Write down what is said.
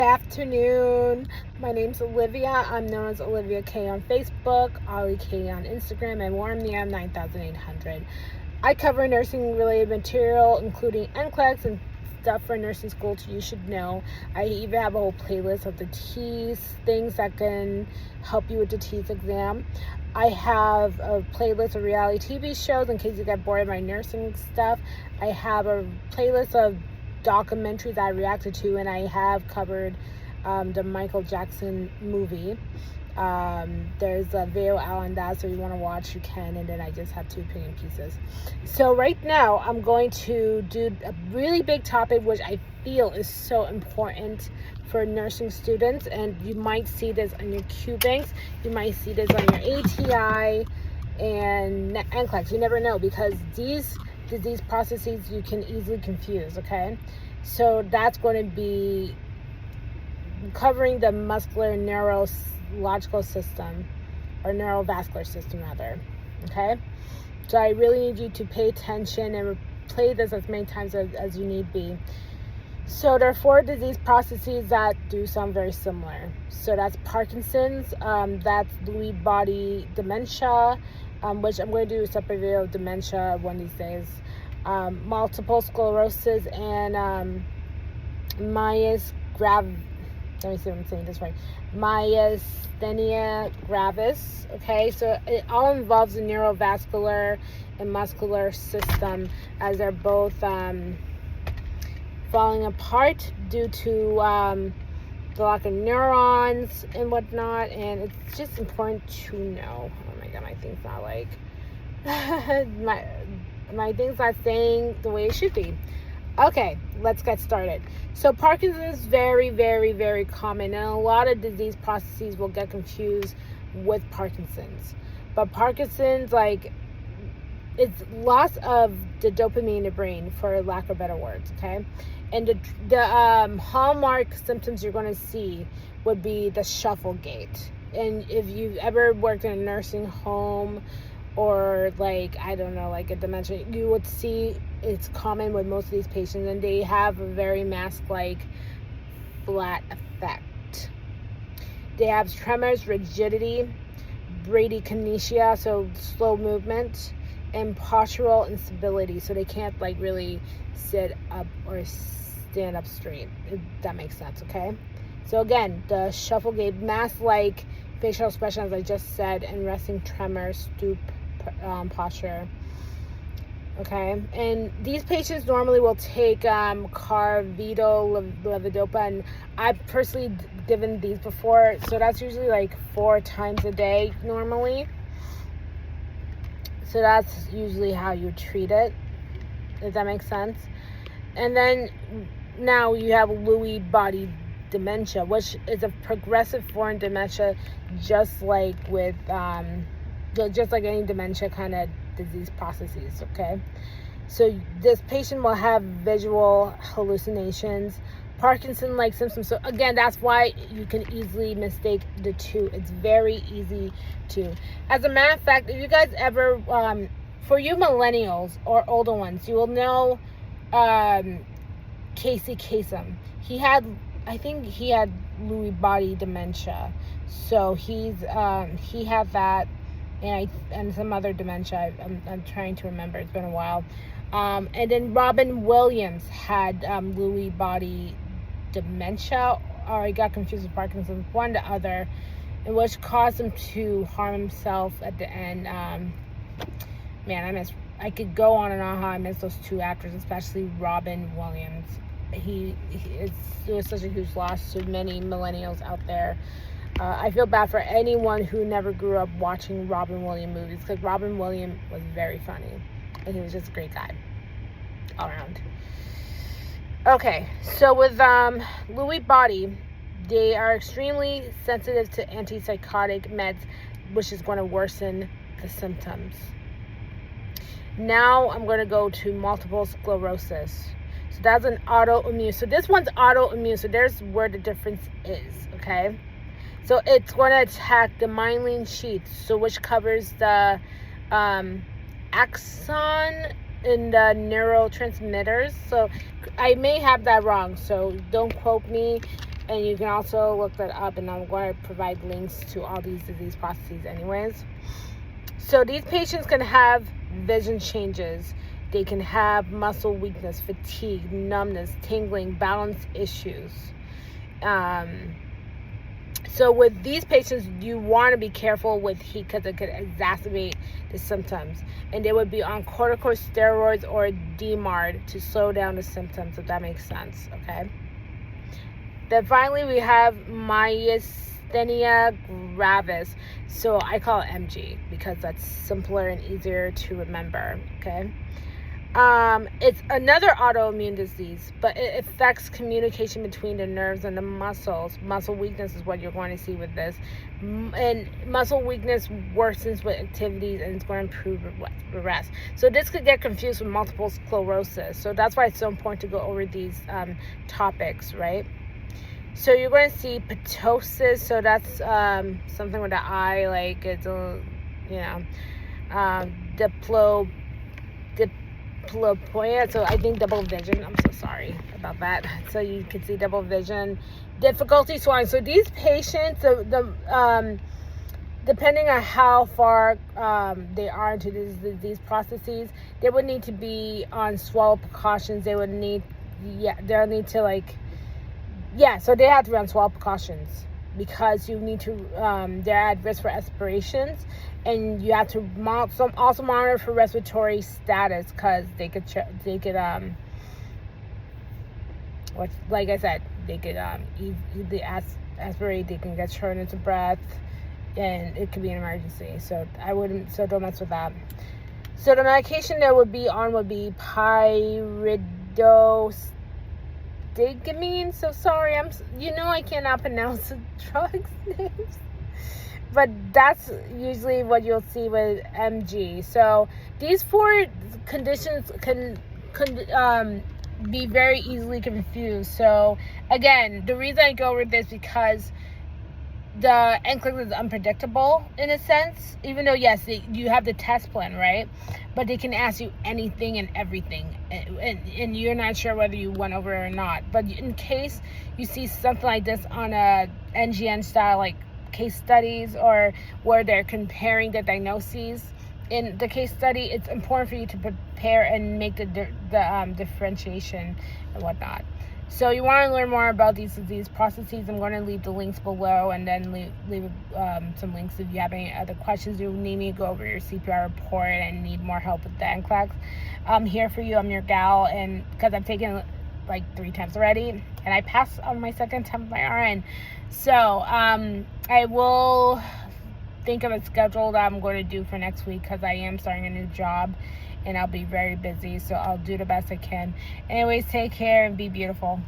Good afternoon. My name's Olivia. I'm known as Olivia K on Facebook, Ollie K on Instagram, and Warm 9800. I cover nursing related material, including NCLEX and stuff for nursing school you should know. I even have a whole playlist of the TEAS, things that can help you with the TEAS exam. I have a playlist of reality TV shows in case you get bored of my nursing stuff. I have a playlist of documentaries I reacted to, and I have covered the Michael Jackson movie. There's a video out on that, so if you want to watch, you can. And then I just have 2 opinion pieces. So right now I'm going to do a really big topic which I feel is so important for nursing students, and you might see this on your Q banks, you might see this on your ATI and NCLEX. You never know, because these disease processes you can easily confuse. Okay, so that's going to be covering the muscular neurological system, or neurovascular system rather. Okay, so I really need you to pay attention and play this as many times as you need be. So there are 4 disease processes that do sound very similar. So that's Parkinson's, that's Lewy body dementia, which I'm going to do a separate video of dementia one of these days. Multiple sclerosis and let me see if I'm saying this right. Myasthenia gravis. Okay, so it all involves the neurovascular and muscular system, as they're both falling apart due to the lack of neurons and whatnot. And it's just important to know. Oh my god, my thing's not like my thing's not saying the way it should be. Okay, let's get started. So Parkinson's is very, very, very common, and a lot of disease processes will get confused with Parkinson's. But Parkinson's, like, it's loss of the dopamine in the brain, for lack of better words. Okay, and the hallmark symptoms you're going to see would be the shuffle gait. And if you've ever worked in a nursing home, or like, I don't know, like a dementia, you would see it's common with most of these patients, and they have a very mask-like flat effect. They have tremors, rigidity, bradykinesia, so slow movement, and postural instability, so they can't like really sit up or stand up straight, if that makes sense. Okay, so again, the shuffle gait, mask-like facial expression, as I just said, and resting tremor, stoop posture. Okay, and these patients normally will take carvedil, levodopa, and I've personally given these before, so that's usually like 4 times a day normally. So that's usually how you treat it, if that makes sense. And then now you have Lewy body dementia, which is a progressive form of dementia, just like with just like any dementia kind of disease processes. Okay, so this patient will have visual hallucinations, Parkinson-like symptoms. So again, that's why you can easily mistake the 2. It's very easy to. As a matter of fact, if you guys ever for you millennials or older ones, you will know Casey Kasem. I think he had Lewy body dementia, so he had that, and some other dementia. I'm trying to remember. It's been a while. And then Robin Williams had Lewy body dementia, or he got confused with Parkinson's, one to other, and which caused him to harm himself at the end. Man, I could go on and on how I miss those 2 actors, especially Robin Williams. It was such a huge loss to many millennials out there. I feel bad for anyone who never grew up watching Robin Williams movies, because Robin Williams was very funny, and he was just a great guy all around. Okay, so with Lewy body, they are extremely sensitive to antipsychotic meds, which is going to worsen the symptoms. Now I'm going to go to multiple sclerosis. So that's an autoimmune. So this one's autoimmune. So there's where the difference is. Okay, so it's going to attack the myelin sheath, so which covers the axon in the neurotransmitters. So I may have that wrong, so don't quote me. And you can also look that up, and I'm going to provide links to all these disease processes anyways. So these patients can have vision changes. They can have muscle weakness, fatigue, numbness, tingling, balance issues. So with these patients, you want to be careful with heat because it could exacerbate the symptoms. And they would be on corticosteroids or DMARD to slow down the symptoms, if that makes sense, okay? Then finally, we have myasthenia gravis. So I call it MG because that's simpler and easier to remember, okay? It's another autoimmune disease, but it affects communication between the nerves and the muscles. Muscle weakness is what you're going to see with this. And muscle weakness worsens with activities, and it's going to improve with rest. So this could get confused with multiple sclerosis. So that's why it's so important to go over these topics, right? So you're going to see ptosis. So that's something with the eye, like it's a, diplopoia. So I think double vision. I'm so sorry about that. So you can see double vision, difficulty swallowing. So these patients, depending on how far they are into these processes, they would need to be on swallow precautions. They'll need to so they have to be on swallow precautions because you need to, they're at risk for aspirations, and you have to also monitor for respiratory status because they could like I said, they could either aspirate, they can get turned into breath, and it could be an emergency. So don't mess with that. So the medication that would be pyridostigmine. So sorry, I cannot pronounce the drugs names, but that's usually what you'll see with MG. So these 4 conditions can be very easily confused. So again, the reason I go over this because the NCLEX is unpredictable in a sense, even though yes, you have the test plan, right? But they can ask you anything and everything, and you're not sure whether you went over it or not. But in case you see something like this on a NGN style, like case studies, or where they're comparing the diagnoses in the case study, it's important for you to prepare and make the differentiation and whatnot. So you want to learn more about these disease processes. I'm going to leave the links below, and then leave some links if you have any other questions. You need me to go over your CPR report and need more help with the NCLEX. I'm here for you. I'm your gal, and because I've taken like 3 times already, and I passed on my 2nd attempt by RN. So I will think of a schedule that I'm going to do for next week because I am starting a new job. And I'll be very busy, so I'll do the best I can. Anyways, take care and be beautiful.